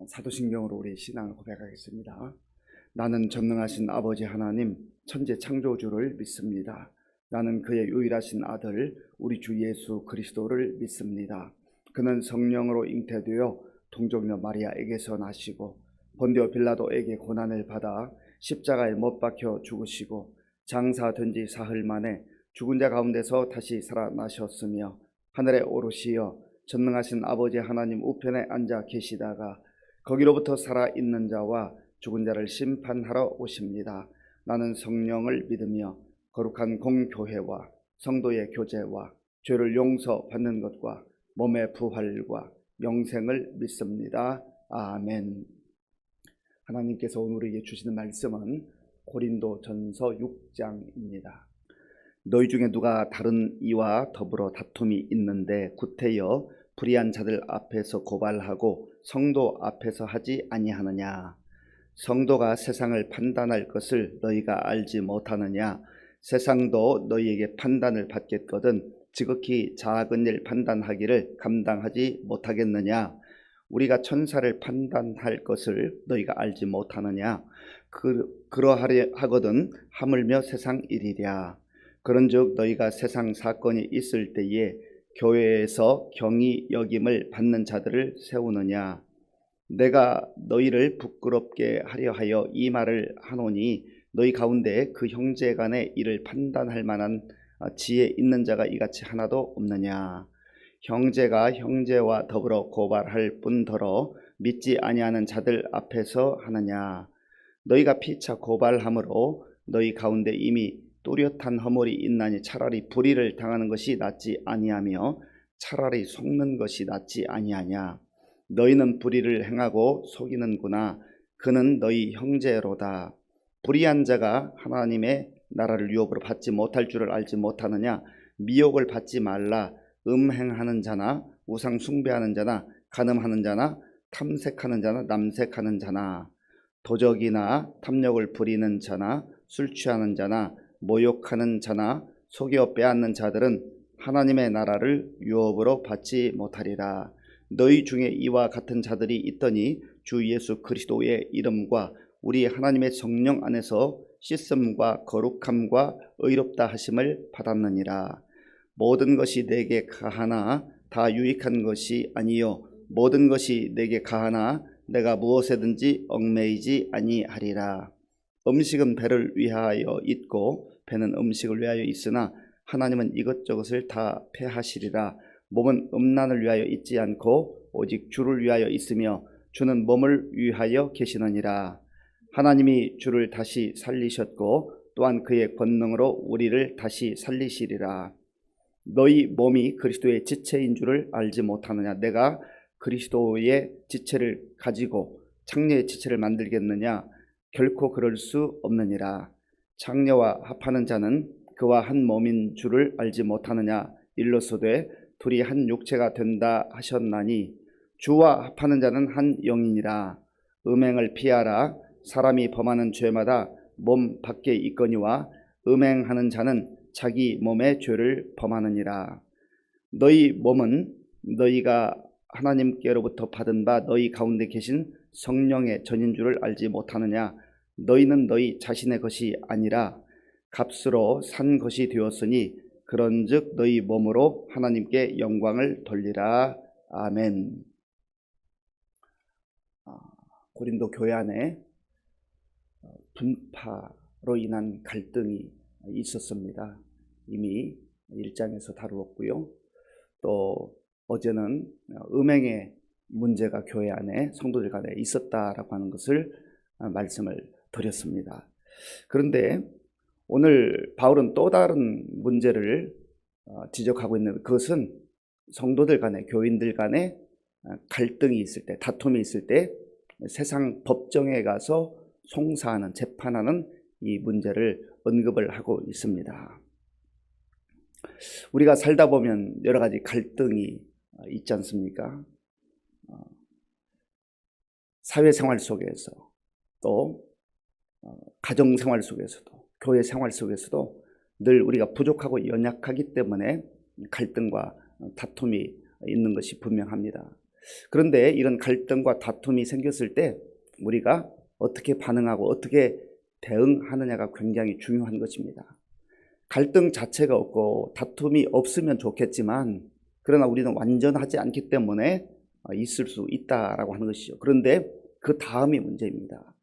사도신경으로 우리 신앙을 고백하겠습니다. 나는 전능하신 아버지 하나님 천지 창조주를 믿습니다. 나는 그의 유일하신 아들 우리 주 예수 그리스도를 믿습니다. 그는 성령으로 잉태되어 동정녀 마리아에게서 나시고 본디오 빌라도에게 고난을 받아 십자가에 못 박혀 죽으시고 장사된 지 사흘 만에 죽은 자 가운데서 다시 살아나셨으며 하늘에 오르시어 전능하신 아버지 하나님 우편에 앉아 계시다가 거기로부터 살아있는 자와 죽은 자를 심판하러 오십니다. 나는 성령을 믿으며 거룩한 공교회와 성도의 교제와 죄를 용서받는 것과 몸의 부활과 영생을 믿습니다. 아멘. 하나님께서 오늘 우리에게 주시는 말씀은 고린도전서 6장입니다. 너희 중에 누가 다른 이와 더불어 다툼이 있는데 구태여 불의한 자들 앞에서 고발하고 성도 앞에서 하지 아니하느냐? 성도가 세상을 판단할 것을 너희가 알지 못하느냐? 세상도 너희에게 판단을 받겠거든 지극히 작은 일 판단하기를 감당하지 못하겠느냐? 우리가 천사를 판단할 것을 너희가 알지 못하느냐? 그러하려 하거든 하물며 세상 일이랴. 그런즉 너희가 세상 사건이 있을 때에 교회에서 경히 여김을 받는 자들을 세우느냐? 내가 너희를 부끄럽게 하려 하여 이 말을 하노니 너희 가운데 그 형제 간의 일을 판단할 만한 지혜 있는 자가 이같이 하나도 없느냐? 형제가 형제와 더불어 고발할 뿐더러 믿지 아니하는 자들 앞에서 하느냐? 너희가 피차 고발함으로 너희 가운데 이미 뚜렷한 허물이 있나니 차라리 불의를 당하는 것이 낫지 아니하며 차라리 속는 것이 낫지 아니하냐? 너희는 불의를 행하고 속이는구나. 그는 너희 형제로다. 불의한 자가 하나님의 나라를 유업으로 받지 못할 줄을 알지 못하느냐? 미혹을 받지 말라. 음행하는 자나 우상 숭배하는 자나 간음하는 자나 탐색하는 자나 남색하는 자나 도적이나 탐욕을 부리는 자나 술 취하는 자나 모욕하는 자나 속여 빼앗는 자들은 하나님의 나라를 유업으로 받지 못하리라. 너희 중에 이와 같은 자들이 있더니 주 예수 그리스도의 이름과 우리 하나님의 성령 안에서 씻음과 거룩함과 의롭다 하심을 받았느니라. 모든 것이 내게 가하나 다 유익한 것이 아니요 모든 것이 내게 가하나 내가 무엇에든지 얽매이지 아니하리라. 음식은 배를 위하여 있고 배는 음식을 위하여 있으나 하나님은 이것저것을 다 패하시리라. 몸은 음란을 위하여 있지 않고 오직 주를 위하여 있으며 주는 몸을 위하여 계시느니라. 하나님이 주를 다시 살리셨고 또한 그의 권능으로 우리를 다시 살리시리라. 너희 몸이 그리스도의 지체인 줄을 알지 못하느냐? 내가 그리스도의 지체를 가지고 창녀의 지체를 만들겠느냐? 결코 그럴 수 없느니라. 창녀와 합하는 자는 그와 한 몸인 줄을 알지 못하느냐? 일러서되 둘이 한 육체가 된다 하셨나니 주와 합하는 자는 한 영이니라. 음행을 피하라. 사람이 범하는 죄마다 몸 밖에 있거니와 음행하는 자는 자기 몸의 죄를 범하느니라. 너희 몸은 너희가 하나님께로부터 받은 바 너희 가운데 계신 성령의 전인 줄을 알지 못하느냐? 너희는 너희 자신의 것이 아니라 값으로 산 것이 되었으니 그런즉 너희 몸으로 하나님께 영광을 돌리라. 아멘. 고린도 교회 안에 분파로 인한 갈등이 있었습니다. 이미 1장에서 다루었고요. 또 어제는 음행의 문제가 교회 안에 성도들 간에 있었다라고 하는 것을 말씀을 드렸습니다. 그런데 오늘 바울은 또 다른 문제를 지적하고 있는 그것은 성도들 간에 교인들 간에 갈등이 있을 때 다툼이 있을 때 세상 법정에 가서 송사하는 재판하는 이 문제를 언급을 하고 있습니다. 우리가 살다 보면 여러 가지 갈등이 있지 않습니까? 사회생활 속에서 또 가정생활 속에서도 교회 생활 속에서도 늘 우리가 부족하고 연약하기 때문에 갈등과 다툼이 있는 것이 분명합니다. 그런데 이런 갈등과 다툼이 생겼을 때 우리가 어떻게 반응하고 어떻게 대응하느냐가 굉장히 중요한 것입니다. 갈등 자체가 없고 다툼이 없으면 좋겠지만 그러나 우리는 완전하지 않기 때문에 있을 수 있다라고 하는 것이죠. 그런데 그 다음이 문제입니다.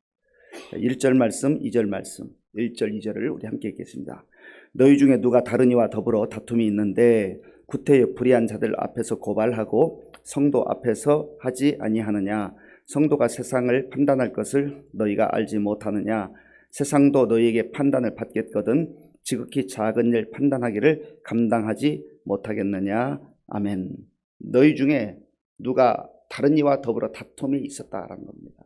1절 말씀, 2절 말씀, 1절, 2절을 우리 함께 읽겠습니다. 너희 중에 누가 다른 이와 더불어 다툼이 있는데 구태여 불의한 자들 앞에서 고발하고 성도 앞에서 하지 아니하느냐? 성도가 세상을 판단할 것을 너희가 알지 못하느냐? 세상도 너희에게 판단을 받겠거든 지극히 작은 일 판단하기를 감당하지 못하겠느냐? 아멘. 너희 중에 누가 다른 이와 더불어 다툼이 있었다라는 겁니다.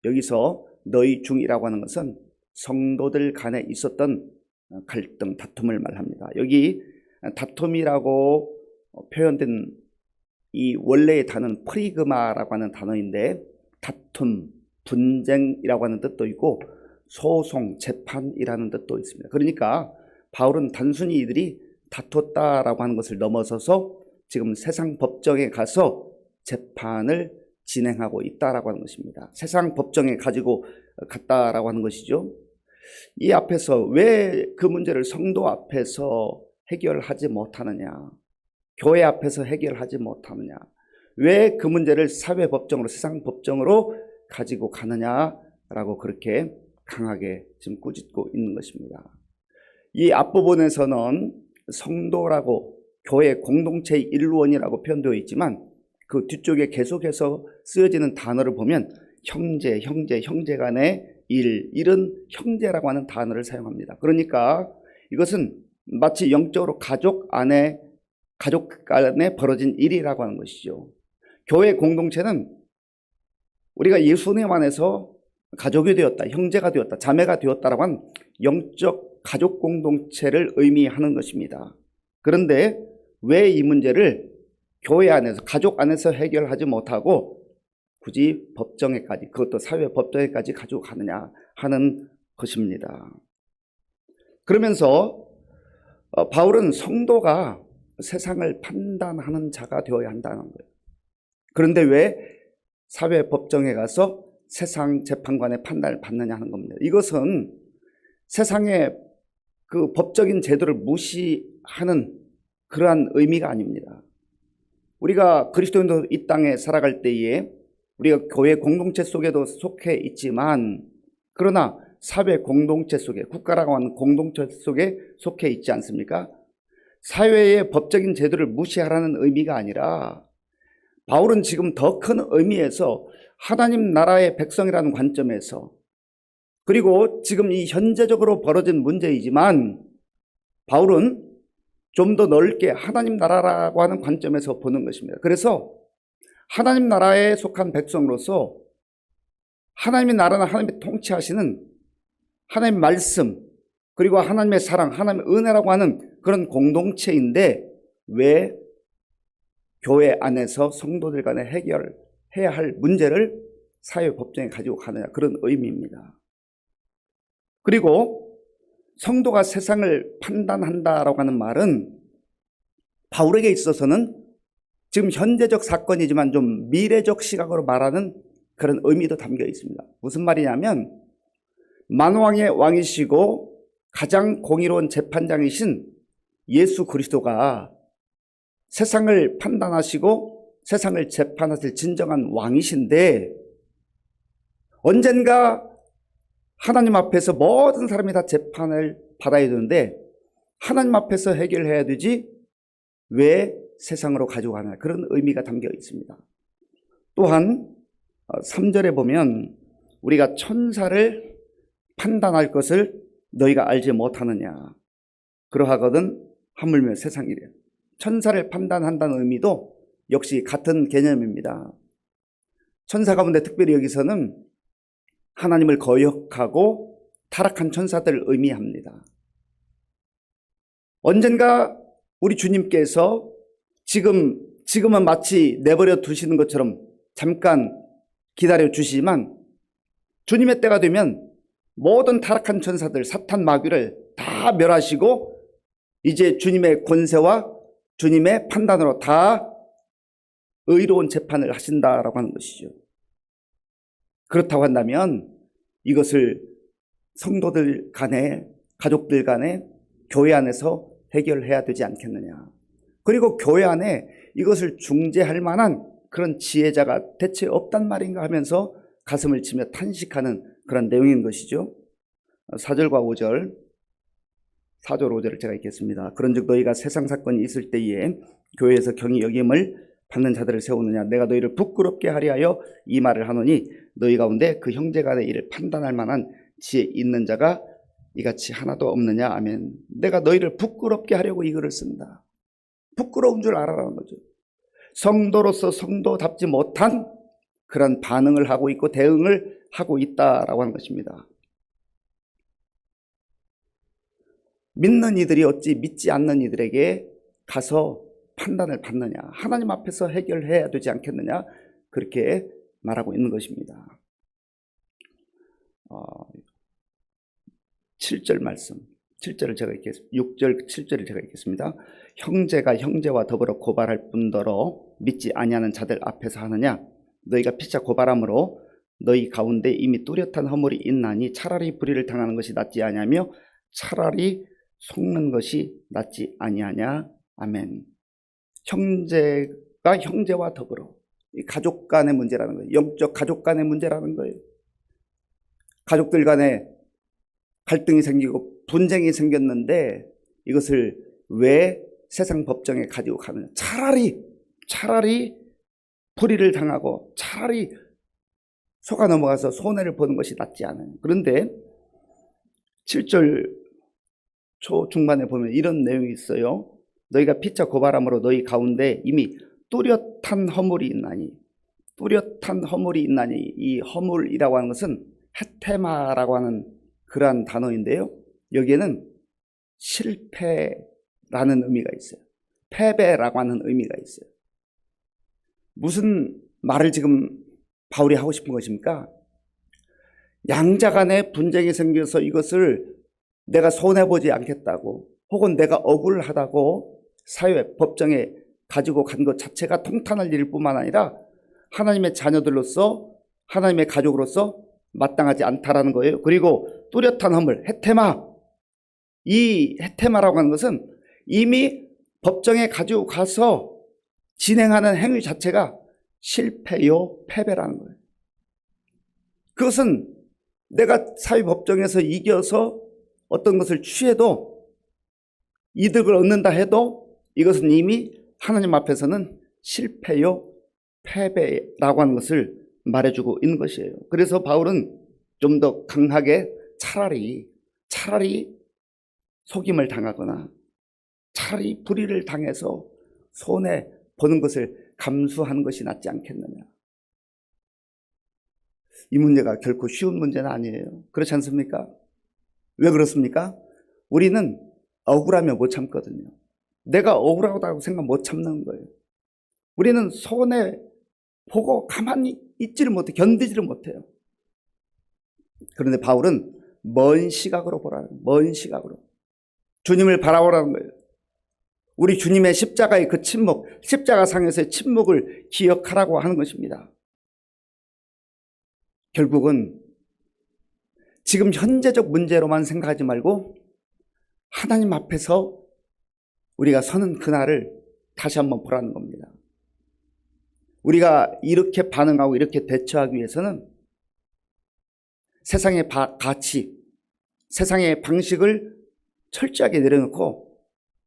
여기서 너희 중이라고 하는 것은 성도들 간에 있었던 갈등, 다툼을 말합니다. 여기 다툼이라고 표현된 이 원래의 단어는 프리그마라고 하는 단어인데 다툼, 분쟁이라고 하는 뜻도 있고 소송, 재판이라는 뜻도 있습니다. 그러니까 바울은 단순히 이들이 다퉜다라고 하는 것을 넘어서서 지금 세상 법정에 가서 재판을 진행하고 있다라고 하는 것입니다. 세상 법정에 가지고 갔다라고 하는 것이죠. 이 앞에서 왜 그 문제를 성도 앞에서 해결하지 못하느냐? 교회 앞에서 해결하지 못하느냐? 왜 그 문제를 사회 법정으로, 세상 법정으로 가지고 가느냐라고 그렇게 강하게 지금 꾸짖고 있는 것입니다. 이 앞부분에서는 성도라고 교회 공동체의 일원이라고 표현되어 있지만 그 뒤쪽에 계속해서 쓰여지는 단어를 보면 형제 간의 일은 형제라고 하는 단어를 사용합니다. 그러니까 이것은 마치 영적으로 가족 간에 벌어진 일이라고 하는 것이죠. 교회 공동체는 우리가 예수님 안에서 가족이 되었다, 형제가 되었다, 자매가 되었다라고 하는 영적 가족 공동체를 의미하는 것입니다. 그런데 왜 이 문제를 교회 안에서, 가족 안에서 해결하지 못하고 굳이 법정에까지, 그것도 사회 법정에까지 가지고 가느냐 하는 것입니다. 그러면서 바울은 성도가 세상을 판단하는 자가 되어야 한다는 거예요. 그런데 왜 사회 법정에 가서 세상 재판관의 판단을 받느냐 하는 겁니다. 이것은 세상의 그 법적인 제도를 무시하는 그러한 의미가 아닙니다. 우리가 그리스도인도 이 땅에 살아갈 때에 우리가 교회 공동체 속에도 속해 있지만 그러나 사회 공동체 속에, 국가라고 하는 공동체 속에 속해 있지 않습니까? 사회의 법적인 제도를 무시하라는 의미가 아니라 바울은 지금 더 큰 의미에서 하나님 나라의 백성이라는 관점에서 그리고 지금 이 현재적으로 벌어진 문제이지만 바울은 좀 더 넓게 하나님 나라라고 하는 관점에서 보는 것입니다. 그래서 하나님 나라에 속한 백성으로서 하나님의 나라는 하나님의 통치하시는 하나님의 말씀 그리고 하나님의 사랑, 하나님의 은혜라고 하는 그런 공동체인데 왜 교회 안에서 성도들 간에 해결해야 할 문제를 사회 법정에 가지고 가느냐, 그런 의미입니다. 그리고 성도가 세상을 판단한다라고 하는 말은 바울에게 있어서는 지금 현재적 사건이지만 좀 미래적 시각으로 말하는 그런 의미도 담겨 있습니다. 무슨 말이냐면 만왕의 왕이시고 가장 공의로운 재판장이신 예수 그리스도가 세상을 판단하시고 세상을 재판하실 진정한 왕이신데 언젠가 하나님 앞에서 모든 사람이 다 재판을 받아야 되는데 하나님 앞에서 해결해야 되지 왜 세상으로 가지고 가느냐, 그런 의미가 담겨 있습니다. 또한 3절에 보면 우리가 천사를 판단할 것을 너희가 알지 못하느냐, 그러하거든 하물며 세상이래. 천사를 판단한다는 의미도 역시 같은 개념입니다. 천사 가운데 특별히 여기서는 하나님을 거역하고 타락한 천사들을 의미합니다. 언젠가 우리 주님께서 지금은 마치 내버려 두시는 것처럼 잠깐 기다려 주시지만 주님의 때가 되면 모든 타락한 천사들, 사탄 마귀를 다 멸하시고 이제 주님의 권세와 주님의 판단으로 다 의로운 재판을 하신다라고 하는 것이죠. 그렇다고 한다면 이것을 성도들 간에, 가족들 간에, 교회 안에서 해결해야 되지 않겠느냐. 그리고 교회 안에 이것을 중재할 만한 그런 지혜자가 대체 없단 말인가 하면서 가슴을 치며 탄식하는 그런 내용인 것이죠. 4절과 5절, 4절 5절을 제가 읽겠습니다. 그런즉 너희가 세상 사건이 있을 때에 교회에서 경히 여김을 받는 자들을 세우느냐. 내가 너희를 부끄럽게 하려 하여 이 말을 하노니 너희 가운데 그 형제간의 일을 판단할 만한 지혜 있는 자가 이같이 하나도 없느냐. 아멘. 내가 너희를 부끄럽게 하려고 이 글을 쓴다. 부끄러운 줄 알아라는 거죠. 성도로서 성도답지 못한 그런 반응을 하고 있고 대응을 하고 있다라고 하는 것입니다. 믿는 이들이 어찌 믿지 않는 이들에게 가서 판단을 받느냐. 하나님 앞에서 해결해야 되지 않겠느냐. 그렇게 말하고 있는 것입니다. 7절 말씀, 7절을 제가 읽겠습니다. 6절, 7절을 제가 읽겠습니다. 형제가 형제와 더불어 고발할 뿐더러 믿지 아니하는 자들 앞에서 하느냐. 너희가 피차 고발함으로 너희 가운데 이미 뚜렷한 허물이 있나니 차라리 불의를 당하는 것이 낫지 아니하며 차라리 속는 것이 낫지 아니하냐. 아멘. 형제가 형제와 더불어, 가족 간의 문제라는 거예요. 영적 가족 간의 문제라는 거예요. 가족들 간에 갈등이 생기고 분쟁이 생겼는데 이것을 왜 세상 법정에 가지고 가느냐. 차라리 불의를 당하고 차라리 속아 넘어가서 손해를 보는 것이 낫지 않아요. 그런데 7절 초중반에 보면 이런 내용이 있어요. 너희가 피차 고발함으로 너희 가운데 이미 뚜렷한 허물이 있나니. 뚜렷한 허물이 있나니. 이 허물이라고 하는 것은 헤테마라고 하는 그러한 단어인데요. 여기에는 실패라는 의미가 있어요. 패배라고 하는 의미가 있어요. 무슨 말을 지금 바울이 하고 싶은 것입니까? 양자 간에 분쟁이 생겨서 이것을 내가 손해보지 않겠다고, 혹은 내가 억울하다고 사회, 법정에 가지고 간 것 자체가 통탄할 일일 뿐만 아니라 하나님의 자녀들로서, 하나님의 가족으로서 마땅하지 않다라는 거예요. 그리고 뚜렷한 허물, 헤테마, 이 헤테마라고 하는 것은 이미 법정에 가지고 가서 진행하는 행위 자체가 실패요, 패배라는 거예요. 그것은 내가 사회법정에서 이겨서 어떤 것을 취해도, 이득을 얻는다 해도 이것은 이미 하나님 앞에서는 실패요, 패배라고 하는 것을 말해주고 있는 것이에요. 그래서 바울은 좀 더 강하게 차라리 속임을 당하거나 차라리 불의를 당해서 손해 보는 것을 감수하는 것이 낫지 않겠느냐. 이 문제가 결코 쉬운 문제는 아니에요. 그렇지 않습니까? 왜 그렇습니까? 우리는 억울하면 못 참거든요. 내가 억울하다고 생각 못 참는 거예요. 우리는 손해 보고 가만히 있지를 못해, 견디지를 못해요. 그런데 바울은 먼 시각으로 보라는 거예요. 먼 시각으로. 주님을 바라보라는 거예요. 우리 주님의 십자가의 그 침묵, 십자가상에서의 침묵을 기억하라고 하는 것입니다. 결국은 지금 현재적 문제로만 생각하지 말고 하나님 앞에서 우리가 서는 그날을 다시 한번 보라는 겁니다. 우리가 이렇게 반응하고 이렇게 대처하기 위해서는 세상의 가치, 세상의 방식을 철저하게 내려놓고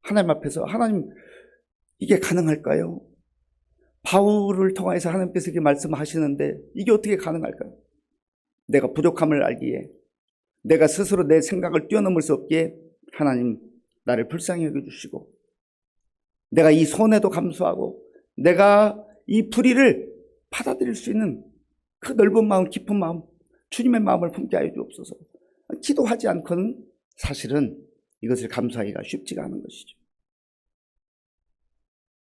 하나님 앞에서, 하나님, 이게 가능할까요? 바울을 통해서 하나님께서 이렇게 말씀하시는데 이게 어떻게 가능할까요? 내가 부족함을 알기에, 내가 스스로 내 생각을 뛰어넘을 수 없기에 하나님 나를 불쌍히 여겨주시고, 내가 이 손해도 감수하고 내가 이 불의를 받아들일 수 있는 그 넓은 마음, 깊은 마음, 주님의 마음을 품게 하여 주옵소서. 기도하지 않고는 사실은 이것을 감수하기가 쉽지가 않은 것이죠.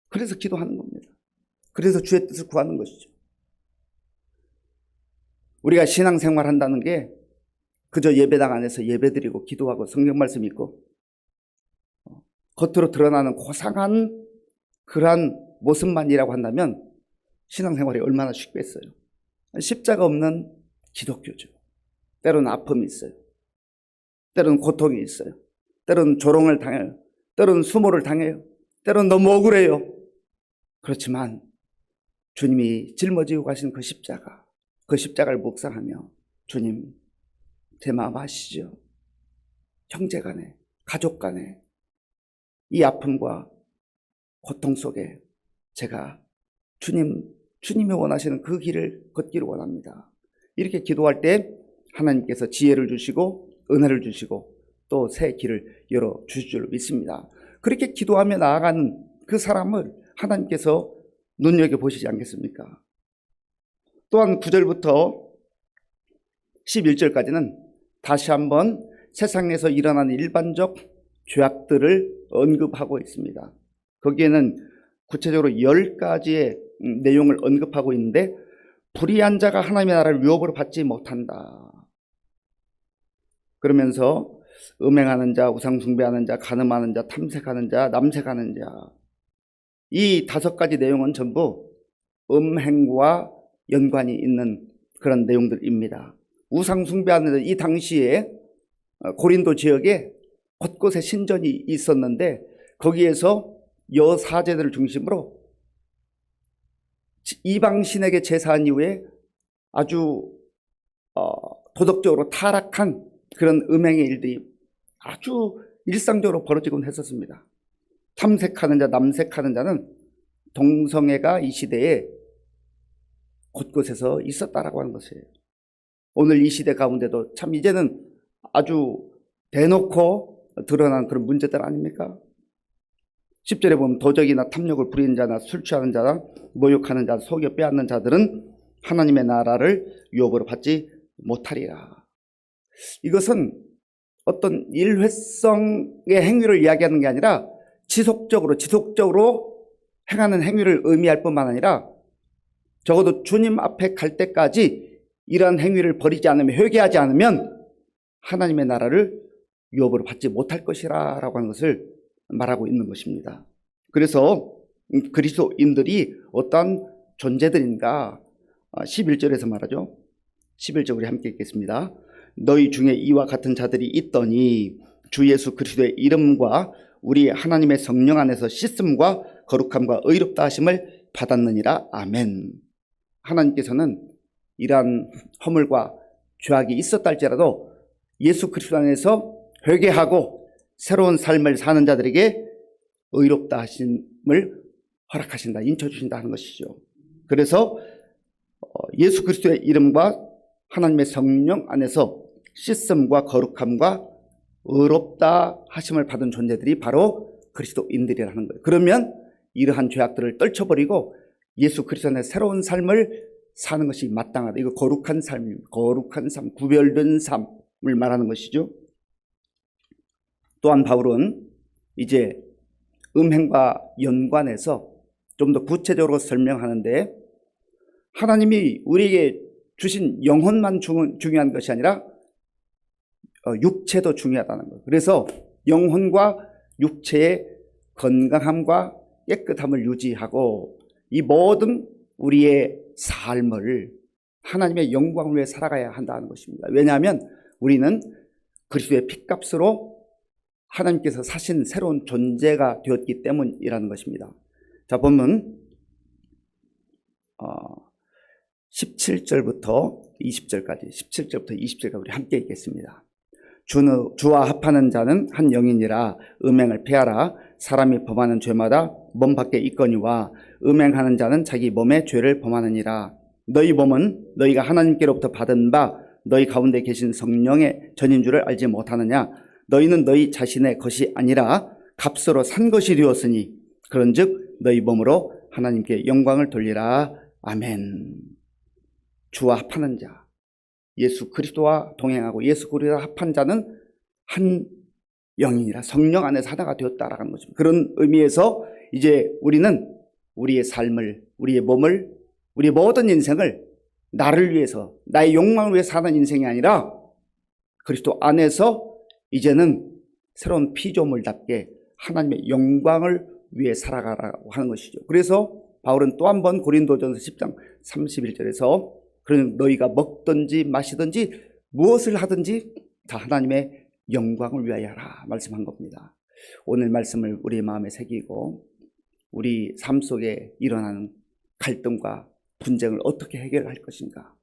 그래서 기도하는 겁니다. 그래서 주의 뜻을 구하는 것이죠. 우리가 신앙생활 한다는 게 그저 예배당 안에서 예배드리고 기도하고 성경 말씀 읽고 겉으로 드러나는 고상한 그러한 모습만이라고 한다면 신앙생활이 얼마나 쉽겠어요. 십자가 없는 기독교죠. 때로는 아픔이 있어요. 때로는 고통이 있어요. 때로는 조롱을 당해요. 때로는 수모를 당해요. 때로는 너무 억울해요. 그렇지만 주님이 짊어지고 가신 그 십자가를 묵상하며 주님, 제 마음 아시죠? 형제 간에, 가족 간에 이 아픔과 고통 속에 제가 주님이 원하시는 그 길을 걷기를 원합니다. 이렇게 기도할 때 하나님께서 지혜를 주시고 은혜를 주시고 또 새 길을 열어주실 줄 믿습니다. 그렇게 기도하며 나아가는 그 사람을 하나님께서 눈여겨보시지 않겠습니까? 또한 9절부터 11절까지는 다시 한번 세상에서 일어나는 일반적 죄악들을 언급하고 있습니다. 거기에는 구체적으로 10가지의 내용을 언급하고 있는데, 불의한 자가 하나님의 나라를 유업으로 받지 못한다. 그러면서 음행하는 자, 우상숭배하는 자, 간음하는 자, 탐색하는 자, 남색하는 자, 이 5가지 내용은 전부 음행과 연관이 있는 그런 내용들입니다. 우상숭배하는 자, 이 당시에 고린도 지역에 곳곳에 신전이 있었는데 거기에서 여사제들을 중심으로 이방신에게 제사한 이후에 아주 도덕적으로 타락한 그런 음행의 일들이 아주 일상적으로 벌어지곤 했었습니다. 탐색하는 자, 남색하는 자는 동성애가 이 시대에 곳곳에서 있었다라고 하는 것이에요. 오늘 이 시대 가운데도 참 이제는 아주 대놓고 드러난 그런 문제들 아닙니까? 10절에 보면 도적이나 탐욕을 부리는 자나 술 취하는 자나 모욕하는 자, 속여 빼앗는 자들은 하나님의 나라를 유업으로 받지 못하리라. 이것은 어떤 일회성의 행위를 이야기하는 게 아니라 지속적으로 행하는 행위를 의미할 뿐만 아니라 적어도 주님 앞에 갈 때까지 이러한 행위를 버리지 않으면, 회개하지 않으면 하나님의 나라를 유업으로 받지 못할 것이라고 하는 것을 말하고 있는 것입니다. 그래서 그리스도인들이 어떤 존재들인가 11절에서 말하죠. 11절 우리 함께 읽겠습니다. 너희 중에 이와 같은 자들이 있더니 주 예수 그리스도의 이름과 우리 하나님의 성령 안에서 씻음과 거룩함과 의롭다 하심을 받았느니라. 아멘. 하나님께서는 이러한 허물과 죄악이 있었다 할지라도 예수 그리스도 안에서 회개하고 새로운 삶을 사는 자들에게 의롭다 하심을 허락하신다, 인쳐주신다 하는 것이죠. 그래서 예수 그리스도의 이름과 하나님의 성령 안에서 씻음과 거룩함과 의롭다 하심을 받은 존재들이 바로 그리스도인들이라는 거예요. 그러면 이러한 죄악들을 떨쳐버리고 예수 그리스도 안에 새로운 삶을 사는 것이 마땅하다. 이거 거룩한 삶, 구별된 삶을 말하는 것이죠. 또한 바울은 이제 음행과 연관해서 좀 더 구체적으로 설명하는데, 하나님이 우리에게 주신 영혼만 중요한 것이 아니라 육체도 중요하다는 거예요. 그래서 영혼과 육체의 건강함과 깨끗함을 유지하고 이 모든 우리의 삶을 하나님의 영광을 위해 살아가야 한다는 것입니다. 왜냐하면 우리는 그리스도의 핏값으로 하나님께서 사신 새로운 존재가 되었기 때문이라는 것입니다. 자, 보면 17절부터 20절까지 17절부터 20절까지 우리 함께 읽겠습니다. 주와 합하는 자는 한 영이니라. 음행을 피하라. 사람이 범하는 죄마다 몸 밖에 있거니와 음행하는 자는 자기 몸의 죄를 범하느니라. 너희 몸은 너희가 하나님께로부터 받은 바 너희 가운데 계신 성령의 전인 줄을 알지 못하느냐. 너희는 너희 자신의 것이 아니라 값으로 산 것이 되었으니 그런즉 너희 몸으로 하나님께 영광을 돌리라. 아멘. 주와 합하는 자, 예수 그리스도와 동행하고 예수 그리스도와 합한 자는 한 영이니라. 성령 안에서 하나가 되었다라는 것입니다. 그런 의미에서 이제 우리는 우리의 삶을, 우리의 몸을, 우리의 모든 인생을 나를 위해서, 나의 욕망을 위해 사는 인생이 아니라 그리스도 안에서 이제는 새로운 피조물답게 하나님의 영광을 위해 살아가라고 하는 것이죠. 그래서 바울은 또 한 번 고린도전서 10장 31절에서 그러니 너희가 먹든지 마시든지 무엇을 하든지 다 하나님의 영광을 위하여 하라 말씀한 겁니다. 오늘 말씀을 우리의 마음에 새기고 우리 삶 속에 일어나는 갈등과 분쟁을 어떻게 해결할 것인가,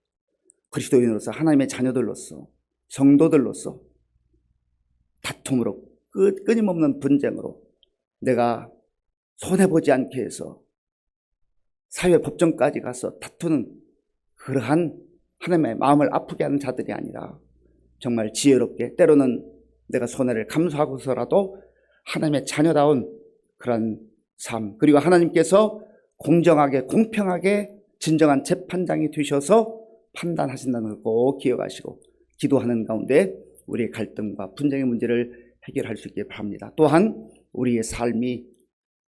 그리스도인으로서 하나님의 자녀들로서 성도들로서 다툼으로 끊임없는 분쟁으로 내가 손해보지 않게 해서 사회 법정까지 가서 다투는 그러한 하나님의 마음을 아프게 하는 자들이 아니라 정말 지혜롭게 때로는 내가 손해를 감수하고서라도 하나님의 자녀다운 그런 삶, 그리고 하나님께서 공정하게 공평하게 진정한 재판장이 되셔서 판단하신다는 걸 꼭 기억하시고 기도하는 가운데 우리의 갈등과 분쟁의 문제를 해결할 수 있길 바랍니다. 또한 우리의 삶이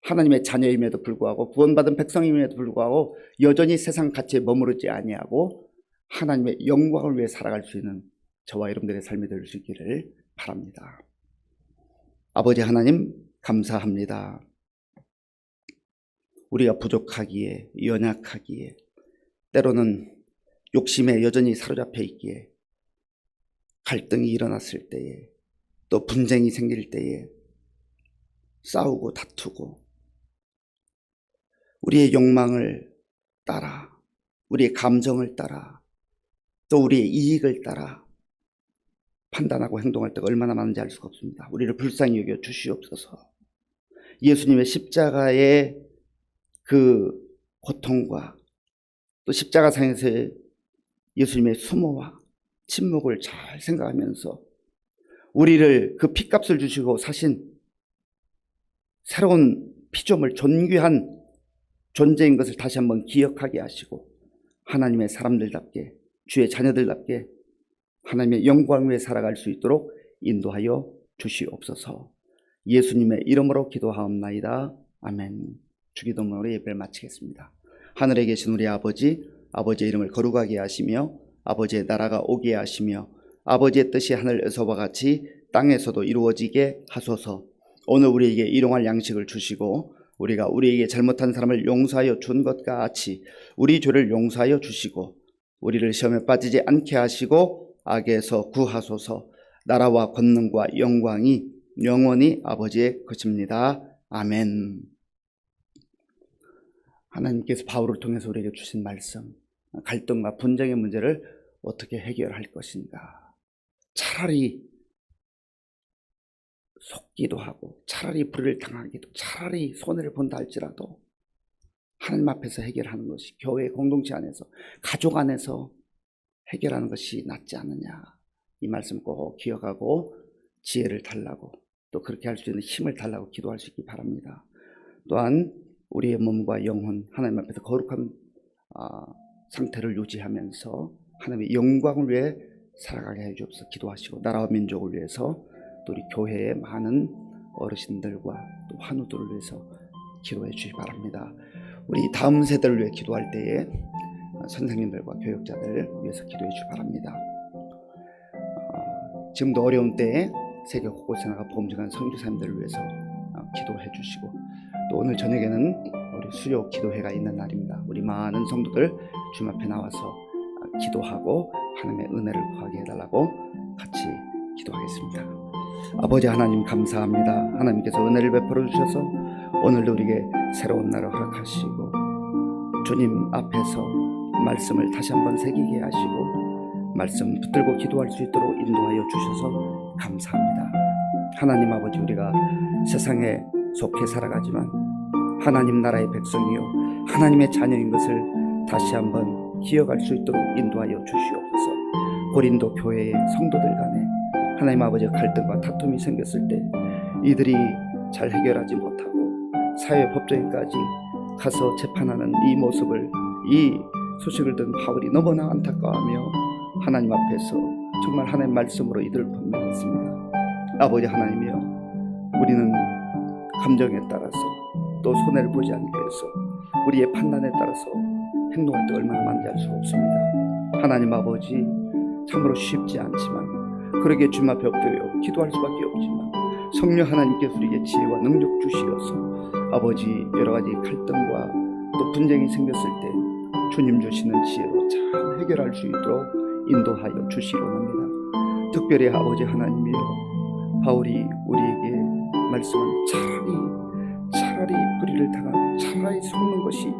하나님의 자녀임에도 불구하고 구원받은 백성임에도 불구하고 여전히 세상 가치에 머무르지 아니하고 하나님의 영광을 위해 살아갈 수 있는 저와 여러분들의 삶이 될 수 있기를 바랍니다. 아버지 하나님 감사합니다. 우리가 부족하기에 연약하기에 때로는 욕심에 여전히 사로잡혀 있기에 갈등이 일어났을 때에 또 분쟁이 생길 때에 싸우고 다투고 우리의 욕망을 따라 우리의 감정을 따라 또 우리의 이익을 따라 판단하고 행동할 때가 얼마나 많은지 알 수가 없습니다. 우리를 불쌍히 여겨 주시옵소서. 예수님의 십자가의 그 고통과 또 십자가상에서의 예수님의 수모와 침묵을 잘 생각하면서 우리를 그 피값을 주시고 사신 새로운 피조물 존귀한 존재인 것을 다시 한번 기억하게 하시고 하나님의 사람들답게 주의 자녀들답게 하나님의 영광 위에 살아갈 수 있도록 인도하여 주시옵소서. 예수님의 이름으로 기도하옵나이다. 아멘. 주기도문으로 예배를 마치겠습니다. 하늘에 계신 우리 아버지, 아버지의 이름을 거룩하게 하시며 아버지의 나라가 오게 하시며 아버지의 뜻이 하늘에서와 같이 땅에서도 이루어지게 하소서. 오늘 우리에게 일용할 양식을 주시고 우리가 우리에게 잘못한 사람을 용서하여 준 것 같이 우리 죄를 용서하여 주시고 우리를 시험에 빠지지 않게 하시고 악에서 구하소서. 나라와 권능과 영광이 영원히 아버지의 것입니다. 아멘. 하나님께서 바울을 통해서 우리에게 주신 말씀, 갈등과 분쟁의 문제를 어떻게 해결할 것인가. 차라리 속기도 하고 차라리 불의를 당하기도 차라리 손해를 본다 할지라도 하나님 앞에서 해결하는 것이 교회 공동체 안에서 가족 안에서 해결하는 것이 낫지 않느냐. 이 말씀 꼭 기억하고 지혜를 달라고 또 그렇게 할 수 있는 힘을 달라고 기도할 수 있기 바랍니다. 또한 우리의 몸과 영혼 하나님 앞에서 거룩한 상태를 유지하면서 하나님의 영광을 위해 살아가게 해주옵소서. 기도하시고 나라와 민족을 위해서 또 우리 교회의 많은 어르신들과 또 환우들을 위해서 기도해 주시기 바랍니다. 우리 다음 세대를 위해 기도할 때에 선생님들과 교육자들을 위해서 기도해 주시기 바랍니다. 지금도 어려운 때에 세계 곳곳에 나가 범죄한 선교사님들을 위해서 기도해 주시고 또 오늘 저녁에는 우리 수요 기도회가 있는 날입니다. 우리 많은 성도들 주님 앞에 나와서 기도하고 하나님의 은혜를 구하게 해달라고 같이 기도하겠습니다. 아버지 하나님 감사합니다. 하나님께서 은혜를 베풀어 주셔서 오늘도 우리에게 새로운 날을 허락하시고 주님 앞에서 말씀을 다시 한번 새기게 하시고 말씀 붙들고 기도할 수 있도록 인도하여 주셔서 감사합니다. 하나님 아버지, 우리가 세상에 속해 살아가지만 하나님 나라의 백성이요 하나님의 자녀인 것을 다시 한번 기억할 수 있도록 인도하여 주시옵소서. 고린도 교회의 성도들 간에 하나님 아버지의 갈등과 다툼이 생겼을 때 이들이 잘 해결하지 못하고 사회 법정까지 가서 재판하는 이 모습을, 이 소식을 듣는 바울이 너무나 안타까워하며 하나님 앞에서 정말 하나님 말씀으로 이들을 분명했습니다. 아버지 하나님이여, 우리는 감정에 따라서 또 손해를 보지 않게 해서 우리의 판단에 따라서 행동할 때 얼마나 많은지 알 수가 없습니다. 하나님 아버지, 참으로 쉽지 않지만 그러기에 주님 앞에 엎드려 기도할 수밖에 없지만 성령 하나님께서 우리에게 지혜와 능력 주시어서 아버지 여러 가지 갈등과 또 분쟁이 생겼을 때 주님 주시는 지혜로 잘 해결할 수 있도록 인도하여 주시옵나이다. 특별히 아버지 하나님이여, 바울이 우리에게 말씀한 차라리 불의를 당하고 차라리 속는 것이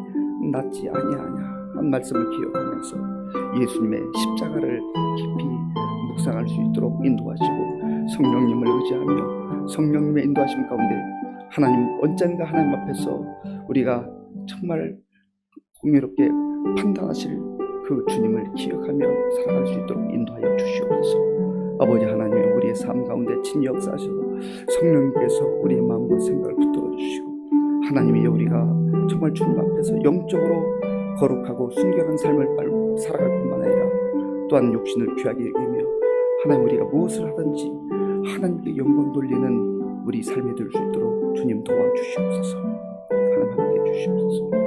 낫지 아니하냐 한 말씀을 기억하면서 예수님의 십자가를 깊이 묵상할 수 있도록 인도하시고 성령님을 의지하며 성령님의 인도하심 가운데 언젠가 하나님 앞에서 우리가 정말 공의롭게 판단하실 그 주님을 기억하며 살아갈 수 있도록 인도하여 주시옵소서. 아버지 하나님, 우리의 삶 가운데 친히 역사하셔서 성령님께서 우리의 마음과 생각을 붙들어 주시고, 하나님이여, 우리가 정말 주님 앞에서 영적으로 거룩하고 순결한 삶을 살아갈 뿐만 아니라 또한 육신을 귀하게 여기며 하나님, 우리가 무엇을 하든지 하나님께 영광 돌리는 우리 삶이 될 수 있도록 주님 도와주시옵소서. 하나님 함께 해주시옵소서.